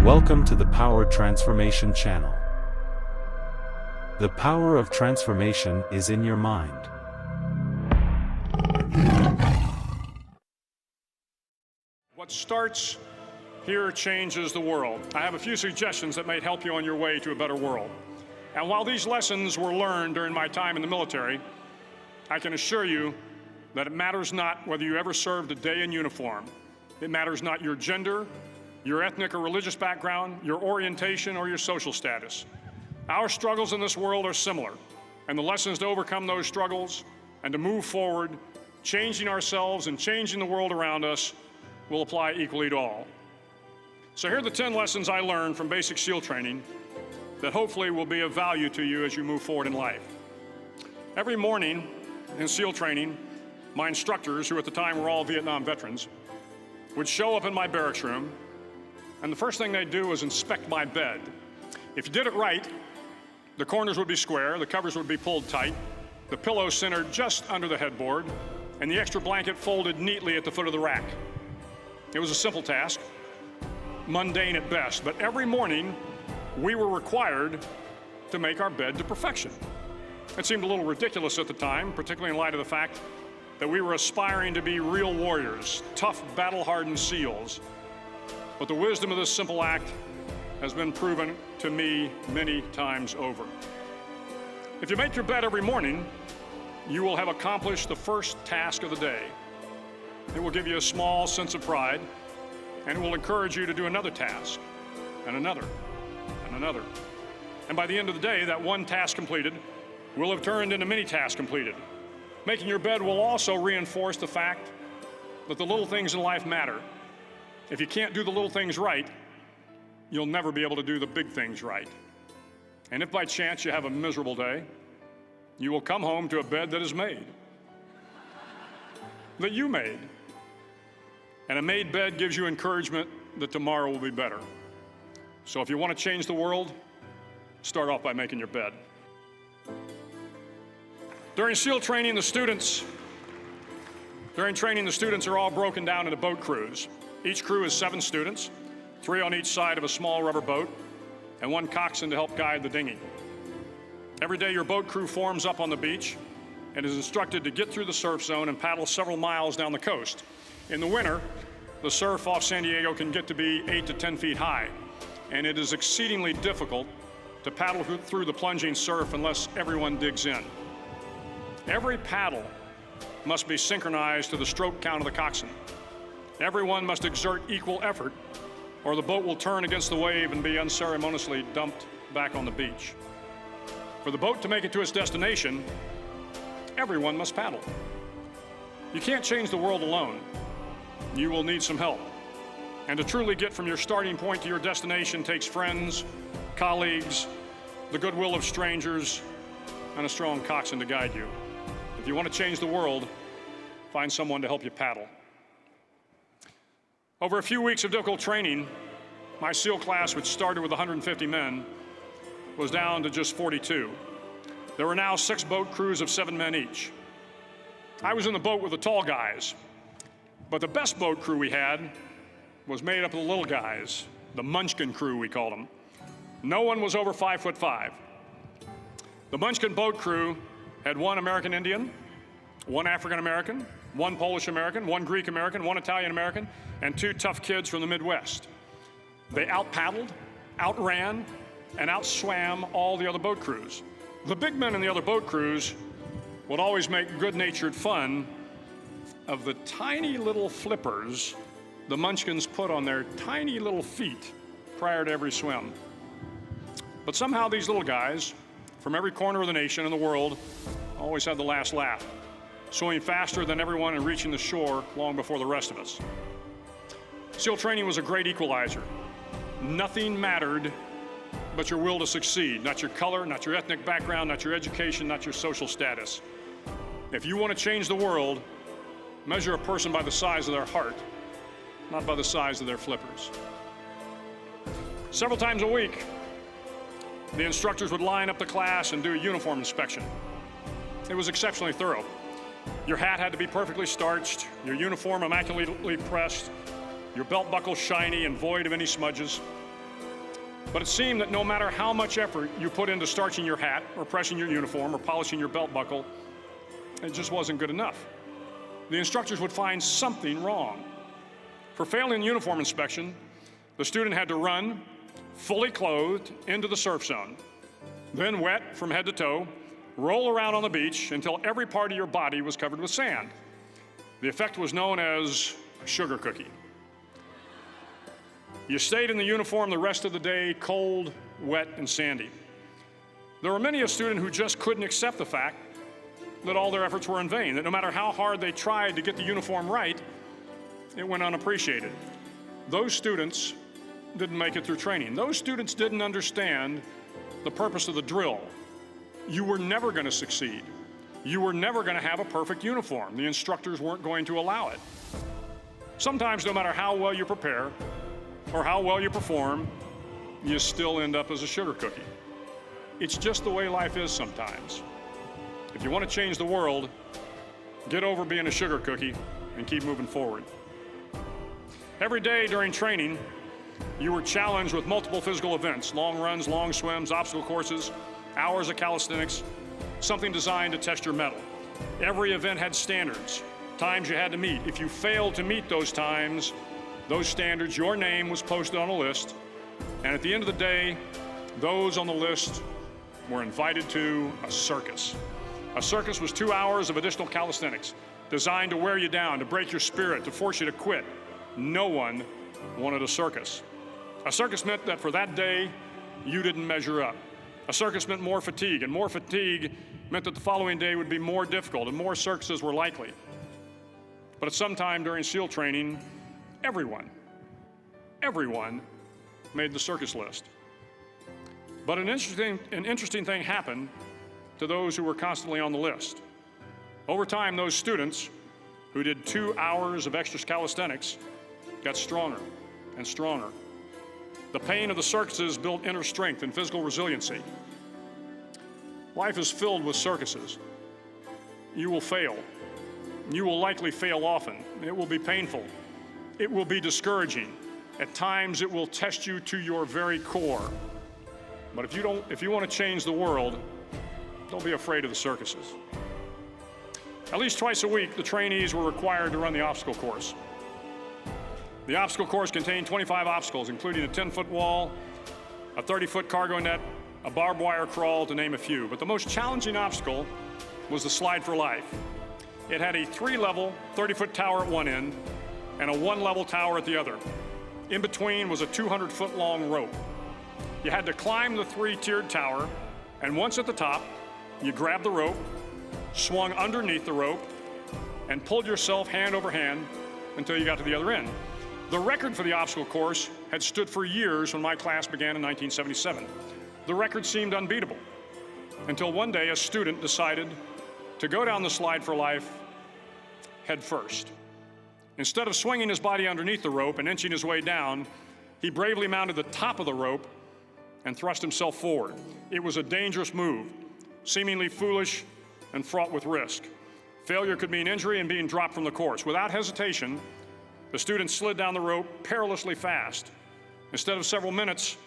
Welcome to the Power Transformation channel. The power of transformation is in your mind. What starts here changes the world. I have a few suggestions that may help you on your way to a better world. And while these lessons were learned during my time in the military, I can assure you that it matters not whether you ever served a day in uniform. It matters not your gender, your ethnic or religious background, your orientation, or your social status. Our struggles in this world are similar, and the lessons to overcome those struggles and to move forward, changing ourselves and changing the world around us, will apply equally to all. So here are the 10 lessons I learned from basic SEAL training that hopefully will be of value to you as you move forward in life. Every morning in SEAL training, my instructors, who at the time were all Vietnam veterans, would show up in my barracks room, and the first thing they'd do was inspect my bed. If you did it right, the corners would be square, the covers would be pulled tight, the pillow centered just under the headboard, and the extra blanket folded neatly at the foot of the rack. It was a simple task, mundane at best, but every morning we were required to make our bed to perfection. It seemed a little ridiculous at the time, particularly in light of the fact that we were aspiring to be real warriors, tough, battle-hardened SEALs. But the wisdom of this simple act has been proven to me many times over. If you make your bed every morning, you will have accomplished the first task of the day. It will give you a small sense of pride, and it will encourage you to do another task, and another, and another. And by the end of the day, that one task completed will have turned into many tasks completed. Making your bed will also reinforce the fact that the little things in life matter. If you can't do the little things right, you'll never be able to do the big things right. And if by chance you have a miserable day, you will come home to a bed that is made, that you made. And a made bed gives you encouragement that tomorrow will be better. So if you want to change the world, start off by making your bed. During SEAL training, the students are all broken down into boat crews. Each crew is 7 students, 3 on each side of a small rubber boat, and 1 coxswain to help guide the dinghy. Every day your boat crew forms up on the beach and is instructed to get through the surf zone and paddle several miles down the coast. In the winter, the surf off San Diego can get to be 8 to 10 feet high, and it is exceedingly difficult to paddle through the plunging surf unless everyone digs in. Every paddle must be synchronized to the stroke count of the coxswain. Everyone must exert equal effort, or the boat will turn against the wave and be unceremoniously dumped back on the beach. For the boat to make it to its destination, everyone must paddle. You can't change the world alone. You will need some help. And to truly get from your starting point to your destination takes friends, colleagues, the goodwill of strangers, and a strong coxswain to guide you. If you want to change the world, find someone to help you paddle. Over a few weeks of difficult training, my SEAL class, which started with 150 men, was down to just 42. There were now 6 boat crews of 7 men each. I was in the boat with the tall guys, but the best boat crew we had was made up of the little guys, the Munchkin crew, we called them. No one was over 5'5". The Munchkin boat crew had 1 American Indian, 1 African American, 1 Polish American, 1 Greek American, 1 Italian American, and 2 tough kids from the Midwest. They out-paddled, outran, and outswam all the other boat crews. The big men in the other boat crews would always make good-natured fun of the tiny little flippers the Munchkins put on their tiny little feet prior to every swim. But somehow these little guys from every corner of the nation and the world always had the last laugh, swimming faster than everyone and reaching the shore long before the rest of us. SEAL training was a great equalizer. Nothing mattered but your will to succeed, not your color, not your ethnic background, not your education, not your social status. If you want to change the world, measure a person by the size of their heart, not by the size of their flippers. Several times a week, the instructors would line up the class and do a uniform inspection. It was exceptionally thorough. Your hat had to be perfectly starched, your uniform immaculately pressed, your belt buckle shiny and void of any smudges. But it seemed that no matter how much effort you put into starching your hat or pressing your uniform or polishing your belt buckle, it just wasn't good enough. The instructors would find something wrong. For failing the uniform inspection, the student had to run, fully clothed, into the surf zone, then wet from head to toe, roll around on the beach until every part of your body was covered with sand. The effect was known as a sugar cookie. You stayed in the uniform the rest of the day, cold, wet, and sandy. There were many a student who just couldn't accept the fact that all their efforts were in vain, that no matter how hard they tried to get the uniform right, it went unappreciated. Those students didn't make it through training. Those students didn't understand the purpose of the drill. You were never going to succeed. You were never going to have a perfect uniform. The instructors weren't going to allow it. Sometimes, no matter how well you prepare or how well you perform, you still end up as a sugar cookie. It's just the way life is sometimes. If you want to change the world, get over being a sugar cookie and keep moving forward. Every day during training, you were challenged with multiple physical events: long runs, long swims, obstacle courses, hours of calisthenics, something designed to test your mettle. Every event had standards, times you had to meet. If you failed to meet those times, those standards, your name was posted on a list, and at the end of the day, those on the list were invited to a circus. A circus was 2 hours of additional calisthenics, designed to wear you down, to break your spirit, to force you to quit. No one wanted a circus. A circus meant that for that day, you didn't measure up. A circus meant more fatigue, and more fatigue meant that the following day would be more difficult, and more circuses were likely. But at some time during SEAL training, everyone made the circus list. But an interesting thing happened to those who were constantly on the list. Over time, those students who did 2 hours of extra calisthenics got stronger and stronger. The pain of the circuses built inner strength and physical resiliency. Life is filled with circuses. You will fail. You will likely fail often. It will be painful. It will be discouraging. At times, it will test you to your very core. But if you want to change the world, don't be afraid of the circuses. At least twice a week, the trainees were required to run the obstacle course. The obstacle course contained 25 obstacles, including a 10-foot wall, a 30-foot cargo net, a barbed wire crawl, to name a few. But the most challenging obstacle was the slide for life. It had a 3-level, 30-foot tower at one end and a 1-level tower at the other. In between was a 200-foot long rope. You had to climb the 3-tiered tower, and once at the top, you grabbed the rope, swung underneath the rope, and pulled yourself hand over hand until you got to the other end. The record for the obstacle course had stood for years when my class began in 1977. The record seemed unbeatable until one day a student decided to go down the slide for life head first. Instead of swinging his body underneath the rope and inching his way down, he bravely mounted the top of the rope and thrust himself forward. It was a dangerous move, seemingly foolish and fraught with risk. Failure could mean injury and being dropped from the course. Without hesitation, the student slid down the rope perilously fast. Instead of several minutes,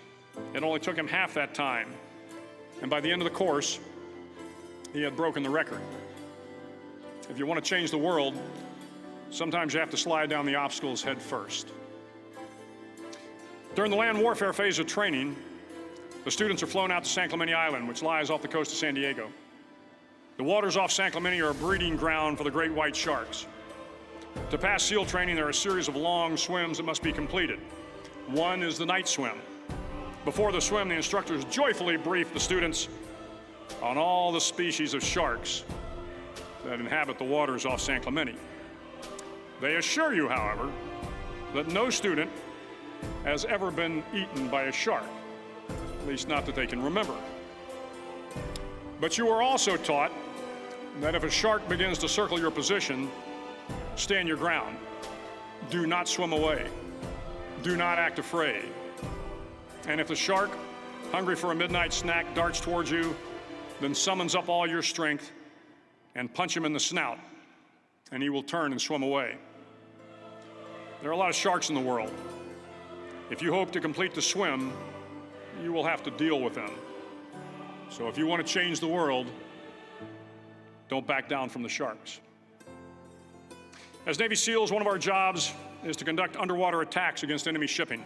it only took him half that time. And by the end of the course, he had broken the record. If you want to change the world, sometimes you have to slide down the obstacles head first. During the land warfare phase of training, the students are flown out to San Clemente Island, which lies off the coast of San Diego. The waters off San Clemente are a breeding ground for the great white sharks. To pass SEAL training, there are a series of long swims that must be completed. One is the night swim. Before the swim, the instructors joyfully brief the students on all the species of sharks that inhabit the waters off San Clemente. They assure you, however, that no student has ever been eaten by a shark, at least not that they can remember. But you are also taught that if a shark begins to circle your position, stand your ground. Do not swim away. Do not act afraid. And if the shark, hungry for a midnight snack, darts towards you, then summons up all your strength and punch him in the snout, and he will turn and swim away. There are a lot of sharks in the world. If you hope to complete the swim, you will have to deal with them. So if you want to change the world, don't back down from the sharks. As Navy SEALs, one of our jobs is to conduct underwater attacks against enemy shipping.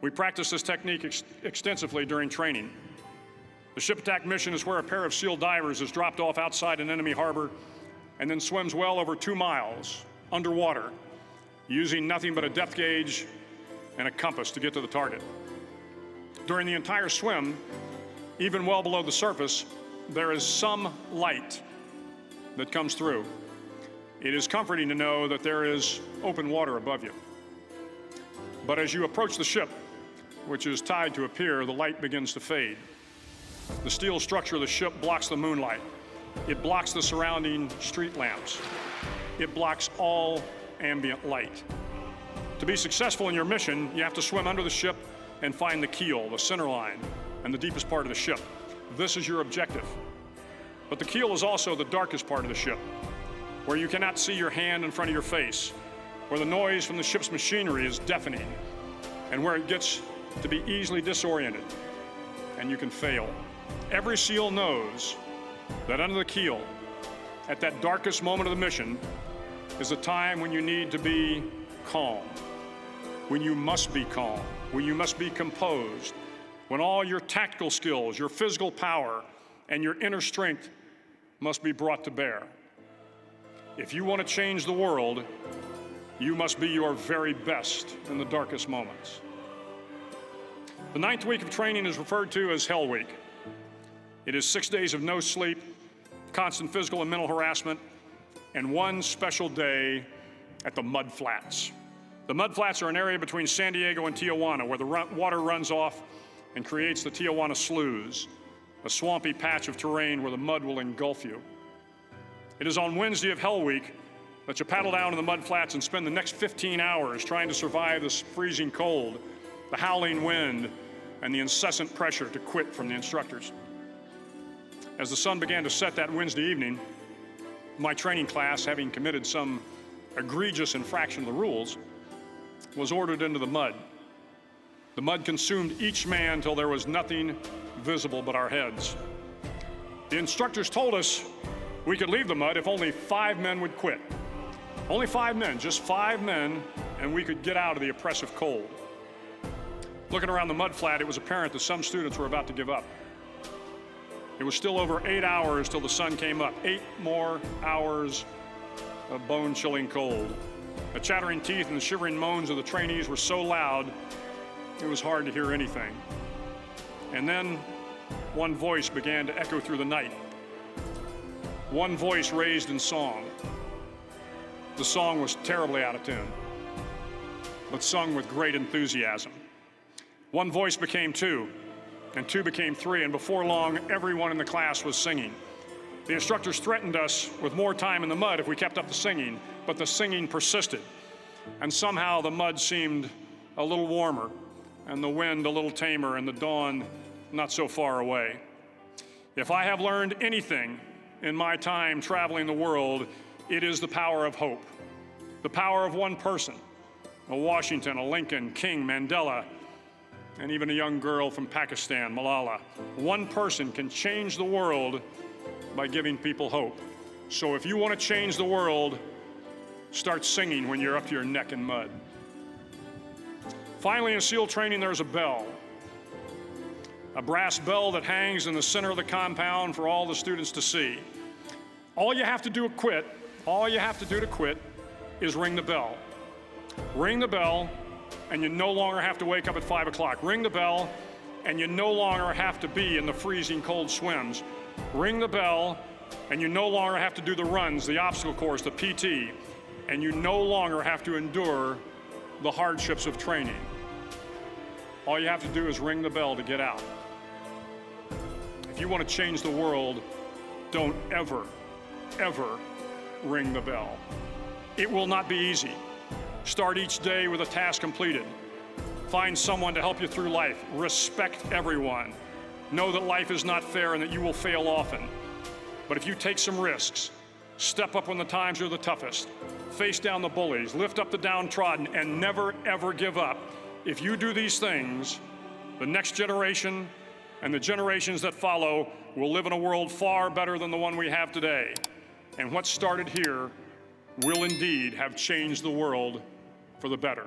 We practice this technique extensively during training. The ship attack mission is where a pair of SEAL divers is dropped off outside an enemy harbor and then swims well over 2 miles underwater, using nothing but a depth gauge and a compass to get to the target. During the entire swim, even well below the surface, there is some light that comes through. It is comforting to know that there is open water above you. But as you approach the ship, which is tied to a pier, the light begins to fade. The steel structure of the ship blocks the moonlight. It blocks the surrounding street lamps. It blocks all ambient light. To be successful in your mission, you have to swim under the ship and find the keel, the center line, and the deepest part of the ship. This is your objective. But the keel is also the darkest part of the ship, where you cannot see your hand in front of your face, where the noise from the ship's machinery is deafening, and where it gets to be easily disoriented, and you can fail. Every SEAL knows that under the keel, at that darkest moment of the mission, is a time when you need to be calm, when you must be calm, when you must be composed, when all your tactical skills, your physical power, and your inner strength must be brought to bear. If you want to change the world, you must be your very best in the darkest moments. The 9th week of training is referred to as Hell Week. It is 6 days of no sleep, constant physical and mental harassment, and one special day at the Mud Flats. The Mud Flats are an area between San Diego and Tijuana where the water runs off and creates the Tijuana Sloughs, a swampy patch of terrain where the mud will engulf you. It is on Wednesday of Hell Week that you paddle down to the Mud Flats and spend the next 15 hours trying to survive this freezing cold, the howling wind, and the incessant pressure to quit from the instructors. As the sun began to set that Wednesday evening, my training class, having committed some egregious infraction of the rules, was ordered into the mud. The mud consumed each man till there was nothing visible but our heads. The instructors told us we could leave the mud if only 5 men would quit. Only 5 men, just 5 men, and we could get out of the oppressive cold. Looking around the mud flat, it was apparent that some students were about to give up. It was still over 8 hours till the sun came up. 8 more hours of bone-chilling cold. The chattering teeth and the shivering moans of the trainees were so loud, it was hard to hear anything. And then one voice began to echo through the night. One voice raised in song. The song was terribly out of tune, but sung with great enthusiasm. One voice became 2, and 2 became 3, and before long, everyone in the class was singing. The instructors threatened us with more time in the mud if we kept up the singing, but the singing persisted. And somehow the mud seemed a little warmer, and the wind a little tamer, and the dawn not so far away. If I have learned anything in my time traveling the world, it is the power of hope. The power of one person, a Washington, a Lincoln, King, Mandela, and even a young girl from Pakistan, Malala. One person can change the world by giving people hope. So if you want to change the world, start singing when you're up to your neck in mud. Finally, in SEAL training, there's a bell. A brass bell that hangs in the center of the compound for all the students to see. All you have to do to quit is ring the bell. Ring the bell, and you no longer have to wake up at 5 o'clock. Ring the bell, and you no longer have to be in the freezing cold swims. Ring the bell, and you no longer have to do the runs, the obstacle course, the PT, and you no longer have to endure the hardships of training. All you have to do is ring the bell to get out. If you want to change the world, don't ever ring the bell. It will not be easy. Start each day with a task completed. Find someone to help you through life. Respect everyone. Know that life is not fair and that you will fail often. But if you take some risks, step up when the times are the toughest, face down the bullies, lift up the downtrodden, and never ever give up, if you do these things, the next generation and the generations that follow will live in a world far better than the one we have today. And what started here will indeed have changed the world for the better.